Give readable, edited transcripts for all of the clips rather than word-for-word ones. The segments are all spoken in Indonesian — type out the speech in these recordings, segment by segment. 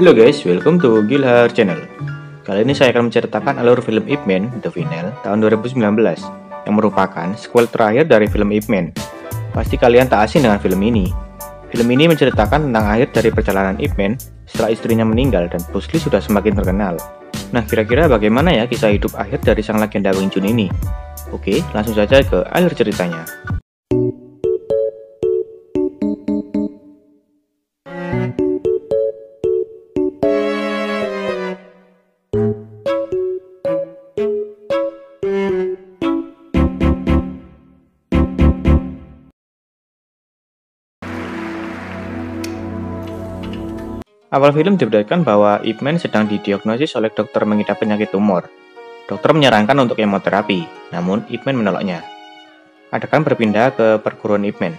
Halo guys, welcome to Gilhar Channel. Kali ini saya akan menceritakan alur film Ip Man The Final tahun 2019 yang merupakan sequel terakhir dari film Ip Man. Pasti kalian tak asing dengan film ini. Film ini menceritakan tentang akhir dari perjalanan Ip Man setelah istrinya meninggal dan Bruce Lee sudah semakin terkenal. Nah, kira-kira bagaimana ya kisah hidup akhir dari sang legenda Wing Chun ini? Oke, langsung saja ke alur ceritanya. Awal film diberitakan bahwa Ip Man sedang didiagnosis oleh dokter mengidap penyakit tumor. Dokter menyarankan untuk kemoterapi, namun Ip Man menolaknya. Adegan berpindah ke perguruan Ip Man.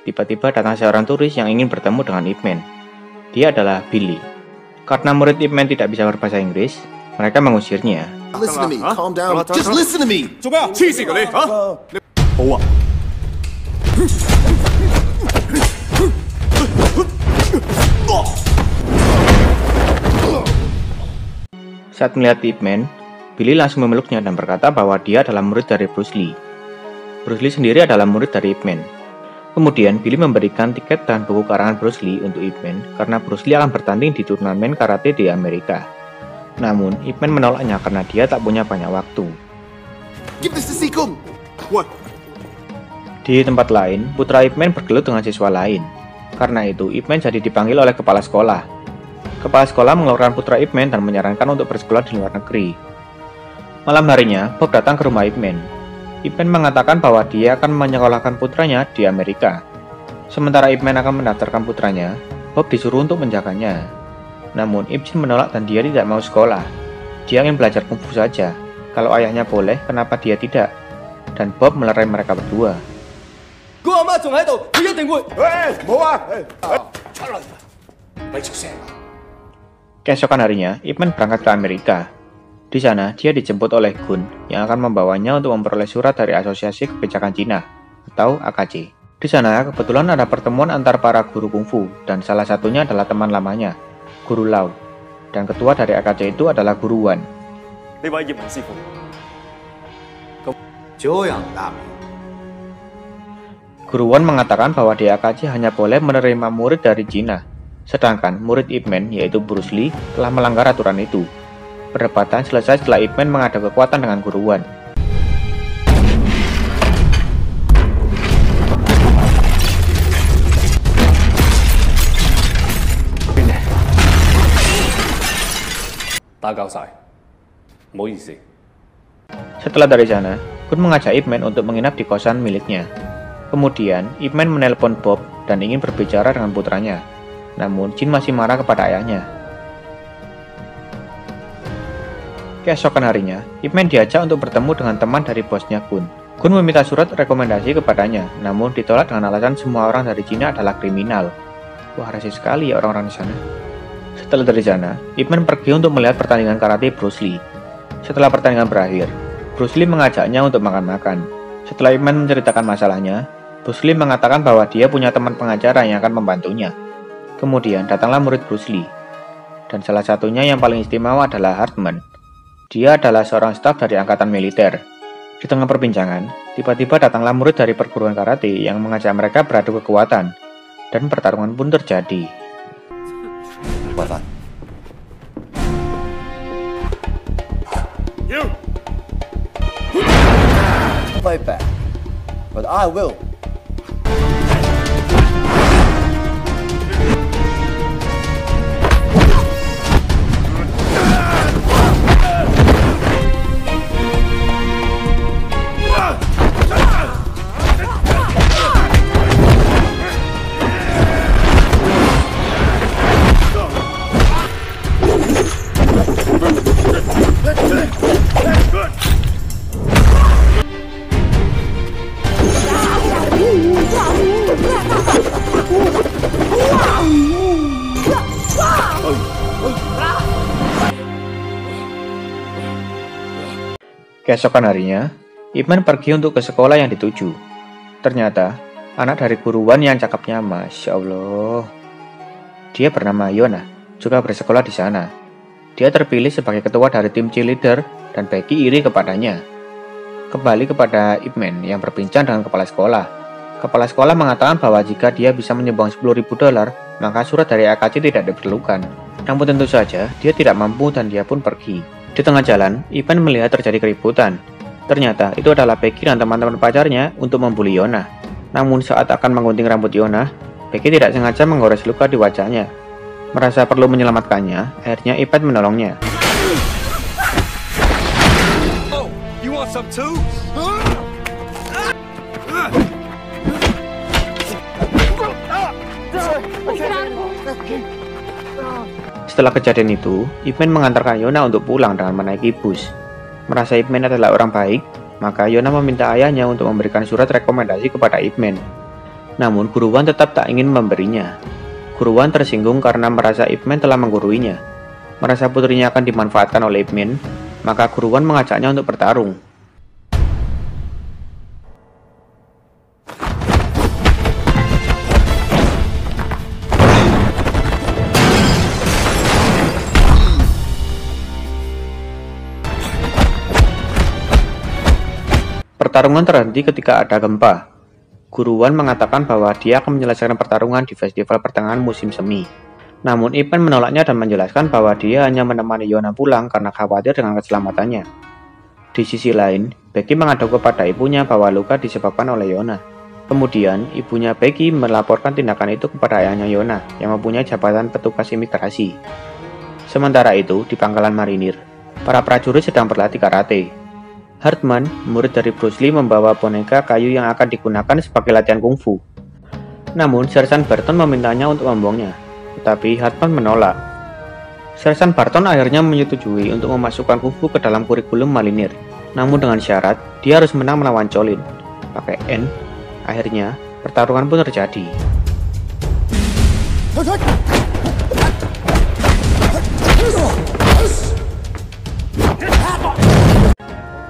Tiba-tiba datang seorang turis yang ingin bertemu dengan Ip Man. Dia adalah Billy. Karena murid Ip Man tidak bisa berbahasa Inggris, mereka mengusirnya. Listen to me, calm down. Just listen to me. Saat melihat Ip Man, Billy langsung memeluknya dan berkata bahwa dia adalah murid dari Bruce Lee. Bruce Lee sendiri adalah murid dari Ip Man. Kemudian Billy memberikan tiket dan buku karangan Bruce Lee untuk Ip Man karena Bruce Lee akan bertanding di turnamen karate di Amerika. Namun, Ip Man menolaknya karena dia tak punya banyak waktu. Give this to Sikung. What? Di tempat lain, putra Ip Man bergelut dengan siswa lain. Karena itu, Ip Man jadi dipanggil oleh kepala sekolah. Kepala sekolah mengeluarkan putra Ip Man dan menyarankan untuk bersekolah di luar negeri. Malam harinya, Bob datang ke rumah Ip Man. Ip Man mengatakan bahwa dia akan menyekolahkan putranya di Amerika. Sementara Ip Man akan mendaftarkan putranya, Bob disuruh untuk menjaganya. Namun, Ip Jin menolak dan dia tidak mau sekolah. Dia ingin belajar kungfu saja. Kalau ayahnya boleh, kenapa dia tidak? Dan Bob melerai mereka berdua. Keesokan harinya, Ip Man berangkat ke Amerika. Di sana, dia dijemput oleh Gun yang akan membawanya untuk memperoleh surat dari Asosiasi Kebijakan Cina atau AKC. Di sana, kebetulan ada pertemuan antar para guru kungfu dan salah satunya adalah teman lamanya, Guru Lau. Dan ketua dari AKC itu adalah Guru Wan. Guru Wan mengatakan bahwa di AKC hanya boleh menerima murid dari Cina. Sedangkan murid Ip Man, yaitu Bruce Lee, telah melanggar aturan itu. Perdebatan selesai setelah Ip Man mengadu kekuatan dengan Guru Wan. Setelah dari sana, Gun mengajak Ip Man untuk menginap di kosan miliknya. Kemudian, Ip Man menelpon Bob dan ingin berbicara dengan putranya. Namun, Jin masih marah kepada ayahnya. Keesokan harinya, Ip Man diajak untuk bertemu dengan teman dari bosnya Gun. Gun meminta surat rekomendasi kepadanya, namun ditolak dengan alasan semua orang dari Cina adalah kriminal. Wah, rasis sekali ya orang-orang di sana. Setelah dari sana, Ip Man pergi untuk melihat pertandingan karate Bruce Lee. Setelah pertandingan berakhir, Bruce Lee mengajaknya untuk makan-makan. Setelah Ip Man menceritakan masalahnya, Bruce Lee mengatakan bahwa dia punya teman pengacara yang akan membantunya. Kemudian datanglah murid Bruce Lee, dan salah satunya yang paling istimewa adalah Hartman. Dia adalah seorang staf dari angkatan militer. Di tengah perbincangan, tiba-tiba datanglah murid dari perguruan karate yang mengajak mereka beradu kekuatan, dan pertarungan pun terjadi. Fight back, but I will. Keesokan harinya, Ip Man pergi untuk ke sekolah yang dituju. Ternyata, anak dari Guru Wan yang cakepnya, Masya Allah. Dia bernama Yona. juga bersekolah di sana. Dia terpilih sebagai ketua dari tim cheerleader dan Becky iri kepadanya. Kembali kepada Ip Man yang berbincang dengan kepala sekolah. Kepala sekolah mengatakan bahwa jika dia bisa menyumbang $10.000, maka surat dari AKC tidak diperlukan. Namun tentu saja dia tidak mampu dan dia pun pergi. Di tengah jalan, Ip Man melihat terjadi keributan. Ternyata itu adalah Becky dan teman-teman pacarnya untuk membuli Yona. Namun saat akan menggunting rambut Yona, Becky tidak sengaja menggores luka di wajahnya. Merasa perlu menyelamatkannya, akhirnya Ip Man menolongnya. Oh, you want some too? Setelah kejadian itu, Ip Man mengantarkan Yona untuk pulang dengan menaiki bus. Merasa Ip Man adalah orang baik, maka Yona meminta ayahnya untuk memberikan surat rekomendasi kepada Ip Man. Namun Guru Wan tetap tak ingin memberinya. Guru Wan tersinggung karena merasa Ip Man telah mengguruinya. Merasa putrinya akan dimanfaatkan oleh Ip Man, maka Guru Wan mengajaknya untuk bertarung. Pertarungan terhenti ketika ada gempa. Guru Wan mengatakan bahwa dia akan menyelesaikan pertarungan di festival pertengahan musim semi. Namun Ip Man menolaknya dan menjelaskan bahwa dia hanya menemani Yona pulang karena khawatir dengan keselamatannya. Di sisi lain, Becky mengadu kepada ibunya bahwa luka disebabkan oleh Yona. Kemudian, ibunya Becky melaporkan tindakan itu kepada ayahnya Yona yang mempunyai jabatan petugas imigrasi. Sementara itu, di pangkalan marinir, para prajurit sedang berlatih karate. Hartman, murid dari Bruce Lee, membawa boneka kayu yang akan digunakan sebagai latihan kungfu. Namun, Sersan Barton memintanya untuk membuangnya, tetapi Hartman menolak. Sersan Barton akhirnya menyetujui untuk memasukkan kungfu ke dalam kurikulum marinir, namun dengan syarat dia harus menang melawan Colin. Pakai N, akhirnya pertarungan pun terjadi.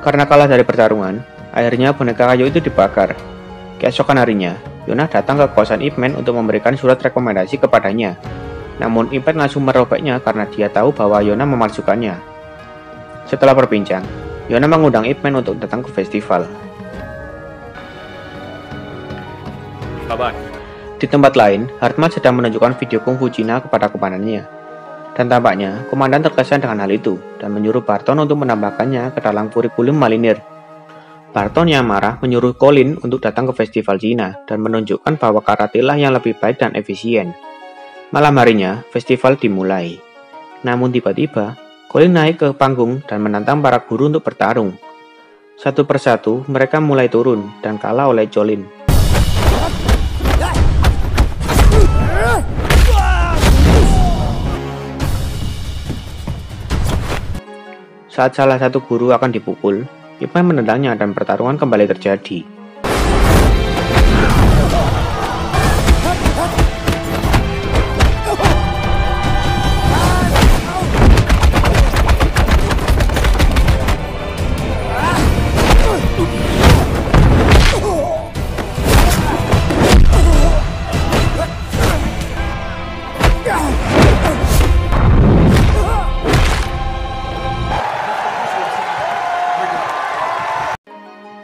Karena kalah dari pertarungan, akhirnya boneka kayu itu dibakar. Keesokan harinya, Yona datang ke kosan Ip Man untuk memberikan surat rekomendasi kepadanya. Namun Ip Man langsung merobeknya karena dia tahu bahwa Yona memalsukannya. Setelah berbincang, Yona mengundang Ip Man untuk datang ke festival. Bye-bye. Di tempat lain, Hartman sedang menunjukkan video kungfu Cina kepada komandannya. Dan tampaknya, komandan terkesan dengan hal itu dan menyuruh Barton untuk menambahkannya ke dalam kurikulum marinir. Barton yang marah menyuruh Colin untuk datang ke festival Cina dan menunjukkan bahwa karate lah yang lebih baik dan efisien. Malam harinya, festival dimulai. Namun tiba-tiba, Colin naik ke panggung dan menantang para guru untuk bertarung. Satu persatu, mereka mulai turun dan kalah oleh Colin. Saat salah satu guru akan dipukul, Ip Man menendangnya dan pertarungan kembali terjadi.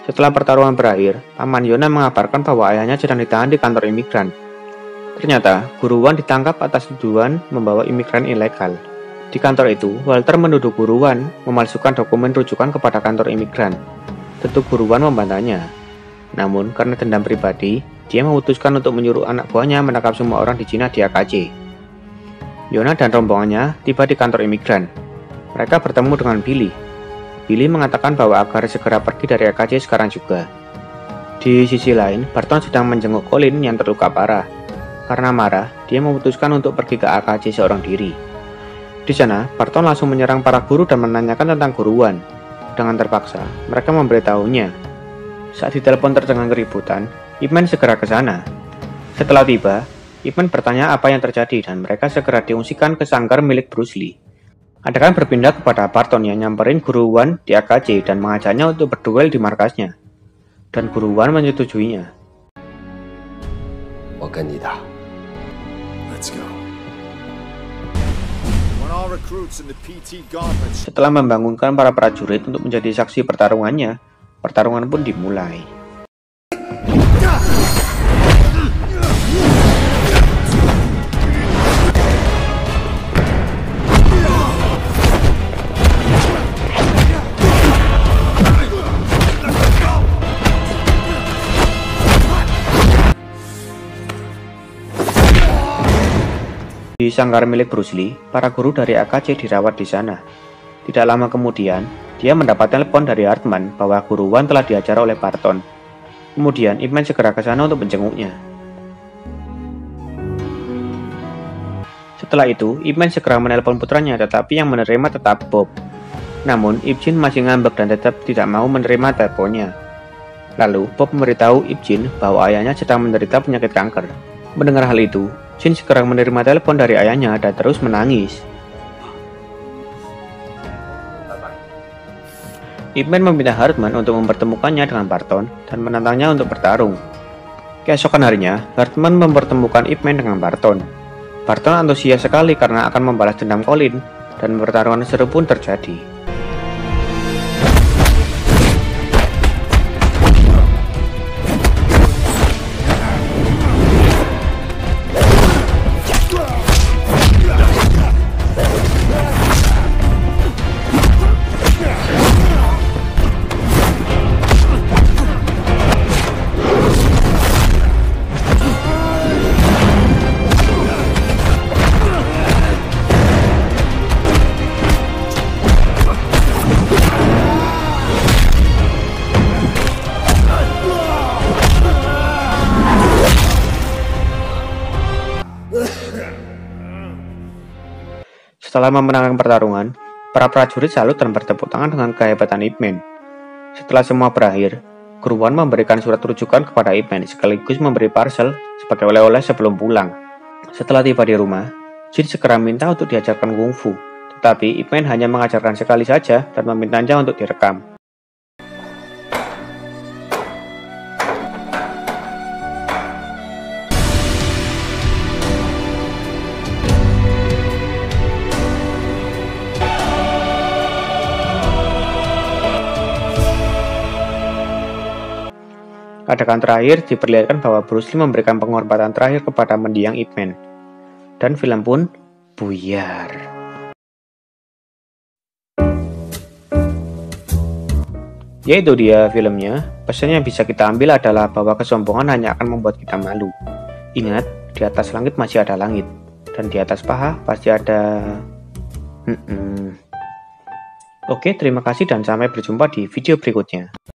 Setelah pertarungan berakhir, Paman Yona mengabarkan bahwa ayahnya sedang ditahan di kantor imigran. Ternyata, Guru Wan ditangkap atas tuduhan membawa imigran ilegal. Di kantor itu, Walter menuduh Guru Wan memalsukan dokumen rujukan kepada kantor imigran. Tentu Guru Wan membantahnya. Namun, karena dendam pribadi, dia memutuskan untuk menyuruh anak buahnya menangkap semua orang di Cina di AKC. Yona dan rombongannya tiba di kantor imigran. Mereka bertemu dengan Billy. Billy mengatakan bahwa agar segera pergi dari AKC sekarang juga. Di sisi lain, Barton sedang menjenguk Colin yang terluka parah. Karena marah, dia memutuskan untuk pergi ke AKC seorang diri. Di sana, Barton langsung menyerang para guru dan menanyakan tentang Guru Wan. Dengan terpaksa, mereka memberitahunya. Saat ditelepon tercengang keributan, Ip Man segera ke sana. Setelah tiba, Ip Man bertanya apa yang terjadi dan mereka segera diungsikan ke sanggar milik Bruce Lee. Adegan berpindah kepada Barton yang nyamperin Guru Wan di AKC dan mengajaknya untuk berduel di markasnya. Dan Guru Wan menyetujuinya. Let's go. recruits in the PT Gauntlet. Setelah membangunkan para prajurit untuk menjadi saksi pertarungannya, pertarungan pun dimulai. Di sanggar milik Bruce Lee, para guru dari AKC dirawat di sana. Tidak lama kemudian, dia mendapat telepon dari Hartman bahwa Guru Wan telah diajar oleh Barton. Kemudian, Ip Man segera ke sana untuk menjenguknya. Setelah itu, Ip Man segera menelpon putranya, tetapi yang menerima tetap Bob. Namun, Ip Jin masih ngambek dan tetap tidak mau menerima teleponnya. Lalu, Bob memberitahu Ip Jin bahwa ayahnya sedang menderita penyakit kanker. Mendengar hal itu, Jin segera menerima telepon dari ayahnya dan terus menangis. Ip Man meminta Hartman untuk mempertemukannya dengan Barton dan menantangnya untuk bertarung. Keesokan harinya, Hartman mempertemukan Ip Man dengan Barton. Barton antusias sekali karena akan membalas dendam Colin, dan pertarungan seru pun terjadi. Setelah memenangkan pertarungan, para prajurit salut dan bertepuk tangan dengan kehebatan Ip Man. Setelah semua berakhir, Guru Wan memberikan surat rujukan kepada Ip Man sekaligus memberi parcel sebagai oleh-oleh sebelum pulang. Setelah tiba di rumah, Jin segera minta untuk diajarkan kungfu, tetapi Ip Man hanya mengajarkan sekali saja dan memintanya untuk direkam. Adegan terakhir diperlihatkan bahwa Bruce Lee memberikan penghormatan terakhir kepada mendiang Ip Man. Dan film pun buyar. Yaitu dia filmnya. Pesan yang bisa kita ambil adalah bahwa kesombongan hanya akan membuat kita malu. Ingat, di atas langit masih ada langit. Dan di atas paha pasti ada... Oke, terima kasih dan sampai berjumpa di video berikutnya.